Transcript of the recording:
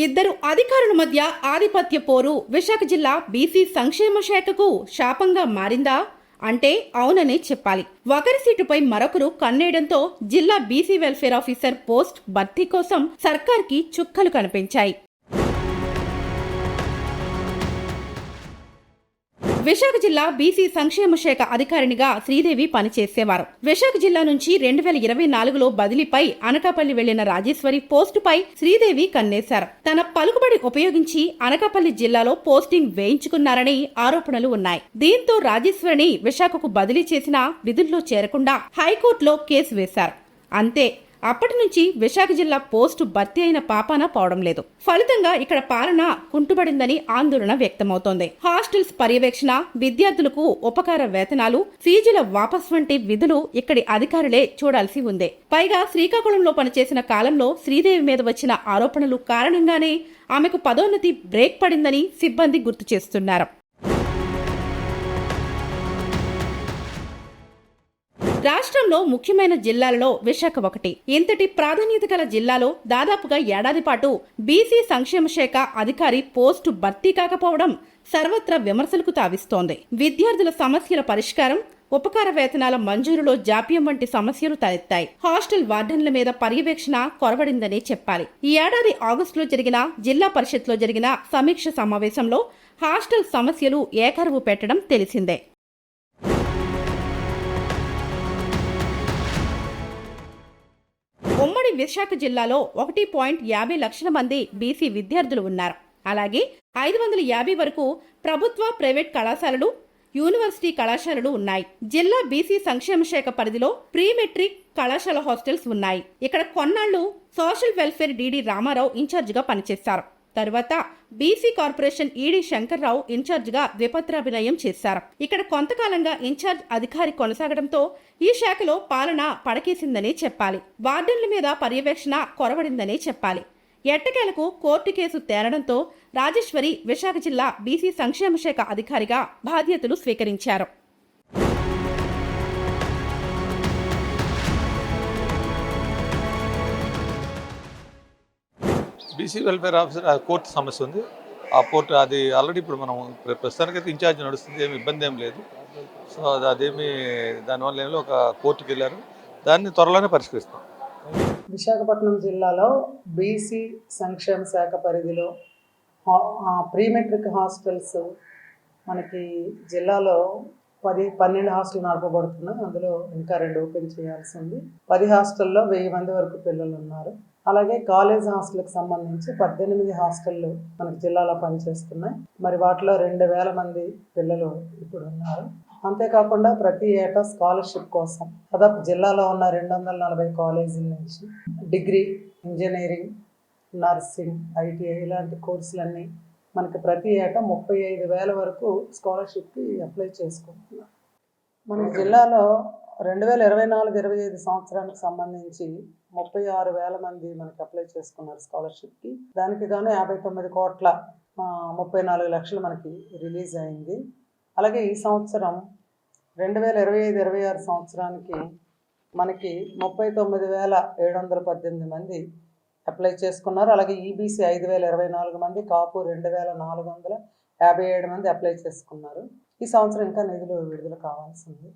ఇద్దరు అధికారుల మధ్య ఆధిపత్య పోరు విశాఖ జిల్లా బీసీ సంక్షేమ శాఖకు శాపంగా మారిందా అంటే అవుననే చెప్పాలి. ఒకరి సీటుపై మరొకరు కన్నేయడంతో జిల్లా బీసీ వెల్ఫేర్ ఆఫీసర్ పోస్ట్ భర్తీ కోసం సర్కార్కి చుక్కలు కనిపించాయి. విశాఖ జిల్లా బీసీ సంక్షేమ శాఖ అధికారినిగా శ్రీదేవి పనిచేసేవారు. విశాఖ జిల్లా నుంచి 2024లో బదిలీపై అనకాపల్లి వెళ్లిన రాజేశ్వరి పోస్టుపై శ్రీదేవి కన్నేశారు. తన పలుకుబడి ఉపయోగించి అనకాపల్లి జిల్లాలో పోస్టింగ్ వేయించుకున్నారని ఆరోపణలు ఉన్నాయి. దీంతో రాజేశ్వరిని విశాఖకు బదిలీ చేసినా విధుల్లో చేరకుండా హైకోర్టులో కేసు వేశారు. అంతే, అప్పటి నుంచి విశాఖ జిల్లా పోస్టు భర్తీ అయిన పాపాన పోవడం లేదు. ఫలితంగా ఇక్కడ పాలన కుంటుబడిందని ఆందోళన వ్యక్తమవుతోంది. హాస్టల్స్ పర్యవేక్షణ, విద్యార్థులకు ఉపకార వేతనాలు, ఫీజుల వాపస్ వంటి విధులు ఇక్కడి అధికారులే చూడాల్సి ఉంది. పైగా శ్రీకాకుళంలో పనిచేసిన కాలంలో శ్రీదేవి మీద వచ్చిన ఆరోపణలు కారణంగానే ఆమెకు పదోన్నతి బ్రేక్ పడిందని సిబ్బంది గుర్తు చేస్తున్నారు. రాష్ట్రంలో ముఖ్యమైన జిల్లాలలో విశాఖ ఒకటి. ఇంతటి ప్రాధాన్యత గల జిల్లాలో దాదాపుగా ఏడాది పాటు బీసీ సంక్షేమ శాఖ అధికారి పోస్టు భర్తీ కాకపోవడం సర్వత్రా విమర్శలకు తావిస్తోంది. విద్యార్థుల సమస్యల పరిష్కారం, ఉపకార వేతనాల మంజూరులో జాప్యం వంటి సమస్యలు తలెత్తాయి. హాస్టల్ వార్డెన్ల మీద పర్యవేక్షణ కొరవడిందనే చెప్పాలి. ఈ ఏడాది ఆగస్టులో జరిగిన జిల్లా పరిషత్లో జరిగిన సమీక్ష సమావేశంలో హాస్టల్ సమస్యలు ఏకరువు పెట్టడం తెలిసిందే. ఉమ్మడి విశాఖ జిల్లాలో 1.50 లక్షల మంది బీసీ విద్యార్థులు ఉన్నారు. అలాగే 550 వరకు ప్రభుత్వ, ప్రైవేట్ కళాశాలలు, యూనివర్సిటీ కళాశాలలు ఉన్నాయి. జిల్లా బీసీ సంక్షేమ శాఖ పరిధిలో ప్రీ మెట్రిక్ కళాశాల హాస్టల్స్ ఉన్నాయి. ఇక్కడ కొన్నాళ్లు సోషల్ వెల్ఫేర్ డీడీ రామారావు ఇన్ఛార్జిగా పనిచేశారు. తరువాత బీసీ కార్పొరేషన్ ఈడీ శంకర్రావు ఇన్ఛార్జిగా ద్విపత్రాభినయం చేశారు. ఇక్కడ కొంతకాలంగా ఇన్ఛార్జ్ అధికారి కొనసాగడంతో ఈ శాఖలో పాలన పడకేసిందనే చెప్పాలి. వార్డెన్ల మీద పర్యవేక్షణ కొరవడిందనే చెప్పాలి. ఎట్టకేలకు కోర్టు కేసు తేలడంతో రాజేశ్వరి విశాఖ జిల్లా బీసీ సంక్షేమ శాఖ అధికారిగా బాధ్యతలు స్వీకరించారు. బీసీ వెల్ఫేర్ ఆఫీసర్ కోర్టు సమస్య ఉంది. ఆ కోర్టు అది ఆల్రెడీ ఇప్పుడు మనం ప్రస్తుతానికైతే ఇన్ఛార్జ్ నడుస్తుంది, ఏమి ఇబ్బంది ఏం లేదు. సో అదేమి దానివల్ల ఏమి ఒక కోర్టుకి వెళ్ళారు, దాన్ని త్వరలోనే పరిష్కరిస్తాం. విశాఖపట్నం జిల్లాలో బీసీ సంక్షేమ శాఖ పరిధిలో ప్రీ మెట్రిక్ హాస్టల్స్ మనకి జిల్లాలో 12 హాస్టల్ నడపబడుతున్నాయి. అందులో ఇంకా 2 ఓపెన్ చేయాల్సి ఉంది. 10 హాస్టల్లో 1000 మంది వరకు పిల్లలు ఉన్నారు. అలాగే కాలేజ్ హాస్టల్కి సంబంధించి 18 హాస్టళ్ళు మనకి జిల్లాలో పనిచేస్తున్నాయి. మరి వాటిలో 2000 మంది పిల్లలు ఇప్పుడు ఉన్నారు. అంతేకాకుండా ప్రతి ఏటా స్కాలర్షిప్ కోసం దాదాపు జిల్లాలో ఉన్న 240 కాలేజీల నుంచి డిగ్రీ, ఇంజనీరింగ్, నర్సింగ్, ఐటీఐ ఇలాంటి కోర్సులన్నీ మనకి ప్రతి ఏటా 35,000 వరకు స్కాలర్షిప్కి అప్లై చేసుకుంటున్నాం. మన జిల్లాలో 2024-25 సంవత్సరానికి సంబంధించి 36,000 మంది మనకి అప్లై చేసుకున్నారు స్కాలర్షిప్కి. దానికి గాను 59,34 లక్షలు మనకి రిలీజ్ అయింది. అలాగే ఈ సంవత్సరం 2025-26 సంవత్సరానికి మనకి 39,718 మంది అప్లై చేసుకున్నారు. అలాగే ఈబీసీ 5,024 మంది, కాపు 2,457 మంది అప్లై చేసుకున్నారు. ఈ సంవత్సరం ఇంకా నిధులు విడుదల కావాల్సి ఉంది.